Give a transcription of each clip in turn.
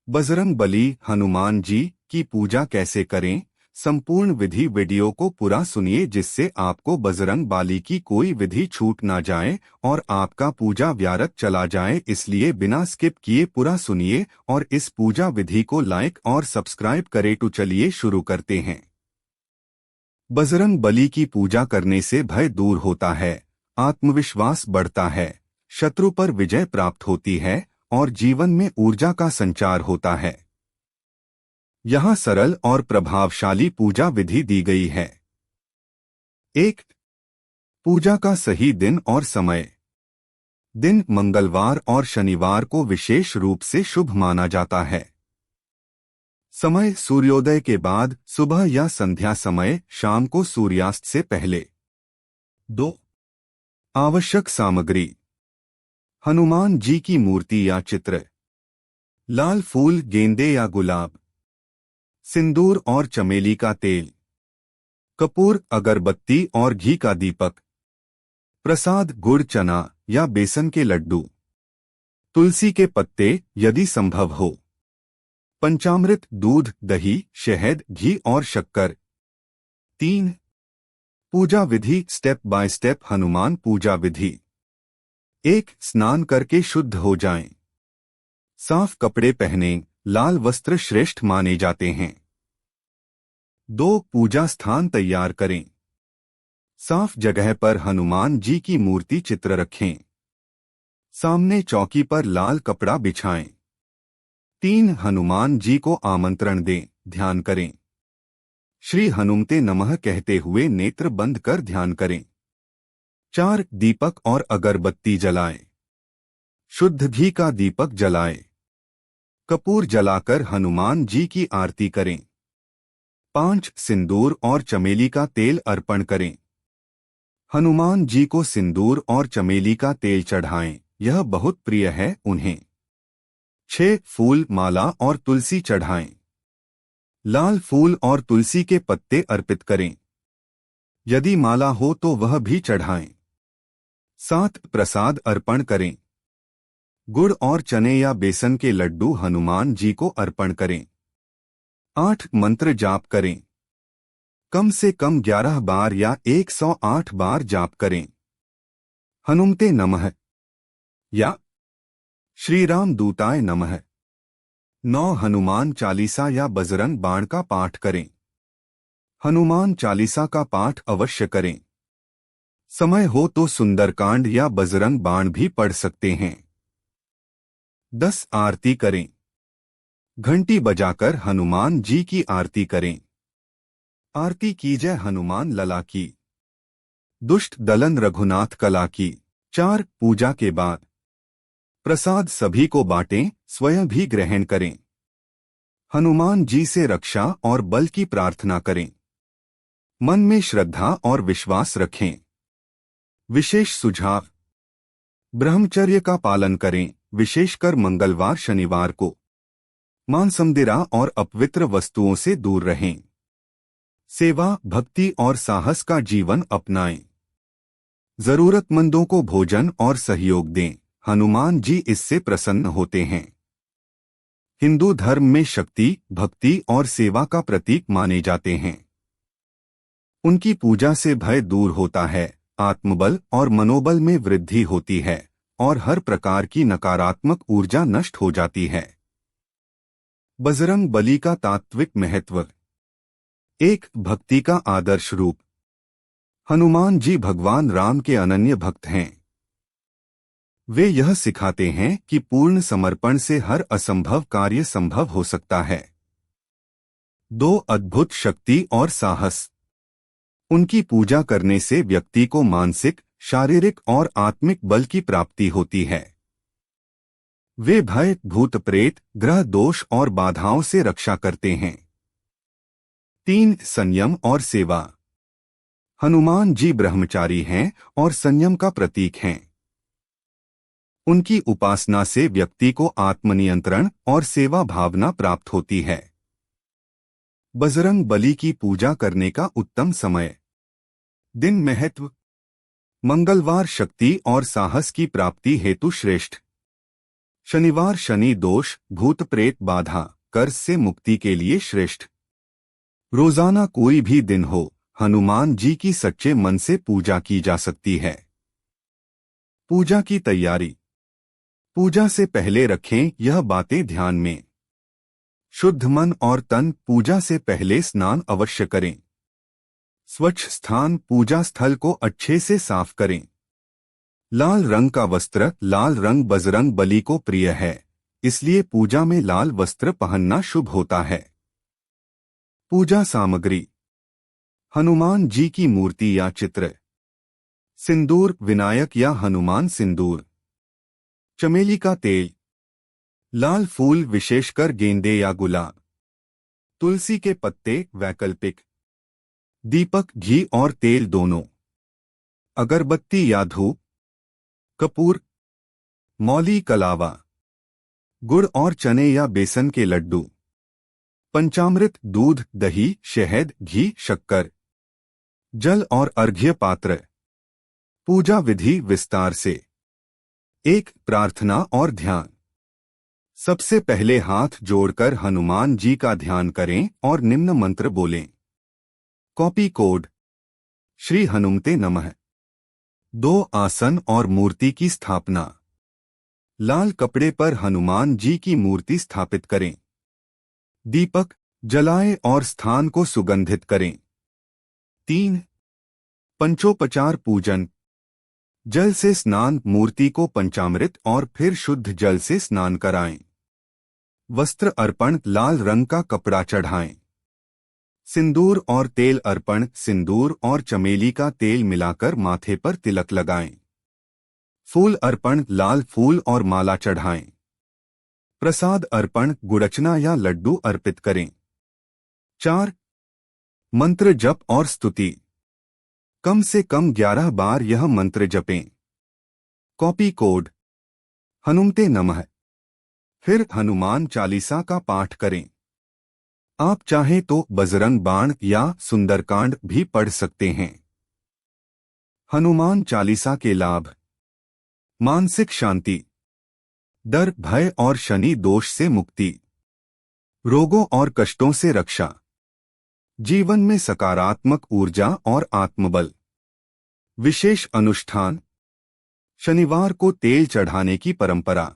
बजरंग बली हनुमान जी की पूजा कैसे करें? संपूर्ण विधि वीडियो को पूरा सुनिए जिससे आपको बजरंग बली की कोई विधि छूट ना जाए और आपका पूजा व्यर्थ चला जाए। इसलिए बिना स्किप किए पूरा सुनिए और इस पूजा विधि को लाइक और सब्सक्राइब करें। तो चलिए शुरू करते हैं। बजरंग बली की पूजा करने से भय दूर होता है, आत्मविश्वास बढ़ता है, शत्रु पर विजय प्राप्त होती है और जीवन में ऊर्जा का संचार होता है। यहाँ सरल और प्रभावशाली पूजा विधि दी गई है। 1. पूजा का सही दिन और समय। दिन मंगलवार और शनिवार को विशेष रूप से शुभ माना जाता है। समय सूर्योदय के बाद, सुबह या संध्या समय, शाम को सूर्यास्त से पहले। 2. आवश्यक सामग्री। हनुमान जी की मूर्ति या चित्र, लाल फूल, गेंदे या गुलाब, सिंदूर और चमेली का तेल, कपूर, अगरबत्ती और घी का दीपक, प्रसाद गुड़, चना या बेसन के लड्डू, तुलसी के पत्ते यदि संभव हो, पंचामृत, दूध, दही, शहद, घी और शक्कर। 3. पूजा विधि स्टेप बाय स्टेप। हनुमान पूजा विधि। 1. स्नान करके शुद्ध हो जाएं। साफ कपड़े पहनें, लाल वस्त्र श्रेष्ठ माने जाते हैं। 2. पूजा स्थान तैयार करें। साफ जगह पर हनुमान जी की मूर्ति चित्र रखें। सामने चौकी पर लाल कपड़ा बिछाएं। 3. हनुमान जी को आमंत्रण दें, ध्यान करें। श्री हनुमते नमः कहते हुए नेत्र बंद कर ध्यान करें। 4. दीपक और अगरबत्ती जलाएं। शुद्ध घी का दीपक जलाएं। कपूर जलाकर हनुमान जी की आरती करें। 5. सिंदूर और चमेली का तेल अर्पण करें। हनुमान जी को सिंदूर और चमेली का तेल चढ़ाएं, यह बहुत प्रिय है उन्हें। 6. फूल, माला और तुलसी चढ़ाएं। लाल फूल और तुलसी के पत्ते अर्पित करें। यदि माला हो तो वह भी चढ़ाएं। 7. प्रसाद अर्पण करें। गुड़ और चने या बेसन के लड्डू हनुमान जी को अर्पण करें। 8. मंत्र जाप करें। कम से कम 11 बार या 108 बार जाप करें। हनुमते नमः या श्री राम दूताय नमः। 9. हनुमान चालीसा या बजरंग बाण का पाठ करें। हनुमान चालीसा का पाठ अवश्य करें। समय हो तो सुंदरकांड या बजरंग बाण भी पढ़ सकते हैं। 10. आरती करें। घंटी बजाकर हनुमान जी की आरती करें। आरती की जय हनुमान लला की, दुष्ट दलन रघुनाथ कला की। 4. पूजा के बाद प्रसाद सभी को बांटें, स्वयं भी ग्रहण करें। हनुमान जी से रक्षा और बल की प्रार्थना करें। मन में श्रद्धा और विश्वास रखें। विशेष सुझाव: ब्रह्मचर्य का पालन करें, विशेषकर मंगलवार शनिवार को। मांसमदिरा और अपवित्र वस्तुओं से दूर रहें। सेवा, भक्ति और साहस का जीवन अपनाएं। जरूरतमंदों को भोजन और सहयोग दें, हनुमान जी इससे प्रसन्न होते हैं। हिंदू धर्म में शक्ति, भक्ति और सेवा का प्रतीक माने जाते हैं। उनकी पूजा से भय दूर होता है, आत्मबल और मनोबल में वृद्धि होती है और हर प्रकार की नकारात्मक ऊर्जा नष्ट हो जाती है। बजरंग बली का तात्विक महत्व। 1. भक्ति का आदर्श रूप। हनुमान जी भगवान राम के अनन्य भक्त हैं। वे यह सिखाते हैं कि पूर्ण समर्पण से हर असंभव कार्य संभव हो सकता है। 2. अद्भुत शक्ति और साहस। उनकी पूजा करने से व्यक्ति को मानसिक, शारीरिक और आत्मिक बल की प्राप्ति होती है। वे भय, भूत प्रेत, ग्रह दोष और बाधाओं से रक्षा करते हैं। 3. संयम और सेवा। हनुमान जी ब्रह्मचारी हैं और संयम का प्रतीक हैं। उनकी उपासना से व्यक्ति को आत्मनियंत्रण और सेवा भावना प्राप्त होती है। बजरंग बली की पूजा करने का उत्तम समय। दिन महत्व: मंगलवार शक्ति और साहस की प्राप्ति हेतु श्रेष्ठ। शनिवार शनि दोष, भूत प्रेत बाधा, कर्ज से मुक्ति के लिए श्रेष्ठ। रोजाना कोई भी दिन हो, हनुमान जी की सच्चे मन से पूजा की जा सकती है। पूजा की तैयारी। पूजा से पहले रखें यह बातें ध्यान में। शुद्ध मन और तन। पूजा से पहले स्नान अवश्य करें। स्वच्छ स्थान। पूजा स्थल को अच्छे से साफ करें। लाल रंग का वस्त्र। लाल रंग बजरंग बली को प्रिय है, इसलिए पूजा में लाल वस्त्र पहनना शुभ होता है। पूजा सामग्री। हनुमान जी की मूर्ति या चित्र। सिंदूर, विनायक या हनुमान सिंदूर। चमेली का तेल। लाल फूल, विशेषकर गेंदे या गुलाब। तुलसी के पत्ते, वैकल्पिक। दीपक, घी और तेल दोनों। अगरबत्ती या धूप। कपूर। मौली, कलावा। गुड़ और चने या बेसन के लड्डू। पंचामृत, दूध, दही, शहद, घी, शक्कर। जल और अर्घ्य पात्र। पूजा विधि विस्तार से। 1. प्रार्थना और ध्यान। सबसे पहले हाथ जोड़कर हनुमान जी का ध्यान करें और निम्न मंत्र बोलें। Copy code. श्री हनुमते नमः। 2. आसन और मूर्ति की स्थापना। लाल कपड़े पर हनुमान जी की मूर्ति स्थापित करें। दीपक जलाएं और स्थान को सुगंधित करें। 3. पंचोपचार पूजन। जल से स्नान। मूर्ति को पंचामृत और फिर शुद्ध जल से स्नान कराएं। वस्त्र अर्पण। लाल रंग का कपड़ा चढ़ाएं। सिंदूर और तेल अर्पण। सिंदूर और चमेली का तेल मिलाकर माथे पर तिलक लगाएं। फूल अर्पण। लाल फूल और माला चढ़ाएं। प्रसाद अर्पण। गुड़चना या लड्डू अर्पित करें। 4. मंत्र जप और स्तुति। कम से कम 11 बार यह मंत्र जपें। Copy code. हनुमते नमः। फिर हनुमान चालीसा का पाठ करें। आप चाहें तो बजरंग बाण या सुंदरकांड भी पढ़ सकते हैं। हनुमान चालीसा के लाभ। मानसिक शांति। डर, भय और शनि दोष से मुक्ति। रोगों और कष्टों से रक्षा। जीवन में सकारात्मक ऊर्जा और आत्मबल। विशेष अनुष्ठान। शनिवार को तेल चढ़ाने की परंपरा।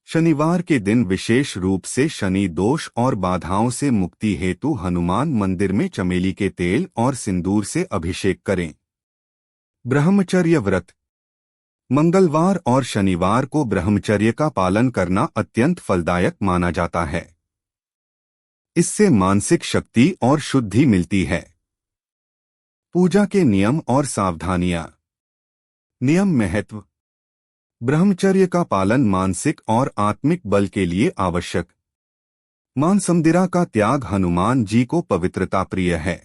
शनिवार के दिन विशेष रूप से शनि दोष और बाधाओं से मुक्ति हेतु हनुमान मंदिर में चमेली के तेल और सिंदूर से अभिषेक करें। ब्रह्मचर्य व्रत। मंगलवार और शनिवार को ब्रह्मचर्य का पालन करना अत्यंत फलदायक माना जाता है। इससे मानसिक शक्ति और शुद्धि मिलती है। पूजा के नियम और सावधानियां। नियम महत्व। ब्रह्मचर्य का पालन मानसिक और आत्मिक बल के लिए आवश्यक। मांसमदिरा का त्याग। हनुमान जी को पवित्रता प्रिय है।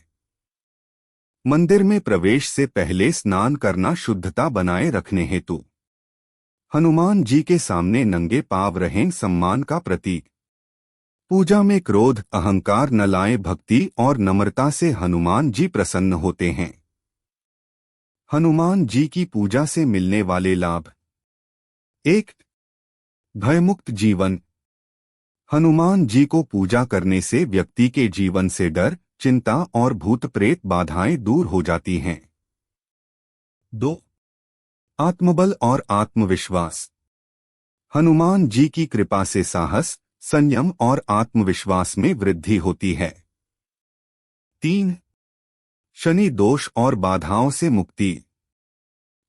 मंदिर में प्रवेश से पहले स्नान करना शुद्धता बनाए रखने हेतु। हनुमान जी के सामने नंगे पांव रहें, सम्मान का प्रतीक। पूजा में क्रोध अहंकार न लाएं। भक्ति और नम्रता से हनुमान जी प्रसन्न होते हैं। हनुमान जी की पूजा से मिलने वाले लाभ। 1. भयमुक्त जीवन। हनुमान जी को पूजा करने से व्यक्ति के जीवन से डर, चिंता और भूत प्रेत बाधाएं दूर हो जाती हैं। 2. आत्मबल और आत्मविश्वास। हनुमान जी की कृपा से साहस, संयम और आत्मविश्वास में वृद्धि होती है। 3. शनि दोष और बाधाओं से मुक्ति।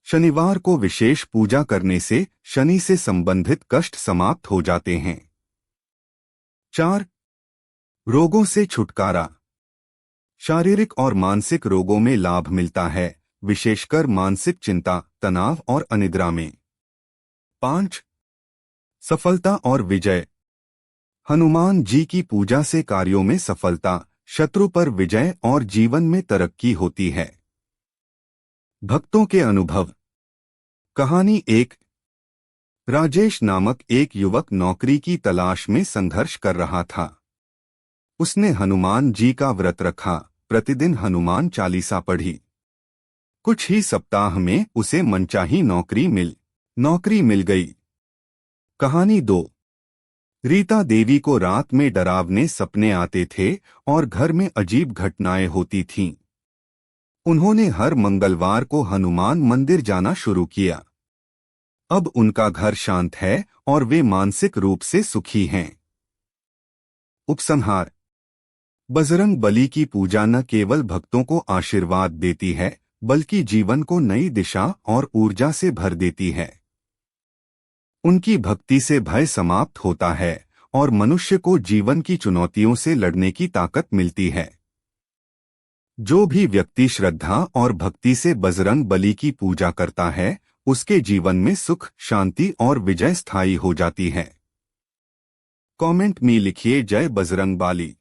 शनिवार को विशेष पूजा करने से शनि से संबंधित कष्ट समाप्त हो जाते हैं। 4. रोगों से छुटकारा। शारीरिक और मानसिक रोगों में लाभ मिलता है, विशेषकर मानसिक चिंता, तनाव और अनिद्रा में। 5. सफलता और विजय। हनुमान जी की पूजा से कार्यों में सफलता, शत्रु पर विजय और जीवन में तरक्की होती है। भक्तों के अनुभव। कहानी 1. राजेश नामक एक युवक नौकरी की तलाश में संघर्ष कर रहा था। उसने हनुमान जी का व्रत रखा, प्रतिदिन हनुमान चालीसा पढ़ी। कुछ ही सप्ताह में उसे मनचाही नौकरी मिल गई। कहानी 2। रीता देवी को रात में डरावने सपने आते थे और घर में अजीब घटनाएं होती थीं। उन्होंने हर मंगलवार को हनुमान मंदिर जाना शुरू किया। अब उनका घर शांत है और वे मानसिक रूप से सुखी हैं। उपसंहार। बजरंग बली की पूजा न केवल भक्तों को आशीर्वाद देती है, बल्कि जीवन को नई दिशा और ऊर्जा से भर देती है। उनकी भक्ति से भय समाप्त होता है और मनुष्य को जीवन की चुनौतियों से लड़ने की ताकत मिलती है। जो भी व्यक्ति श्रद्धा और भक्ति से बजरंग बली की पूजा करता है, उसके जीवन में सुख, शांति और विजय स्थायी हो जाती है। कमेंट में लिखिए जय बजरंग बली।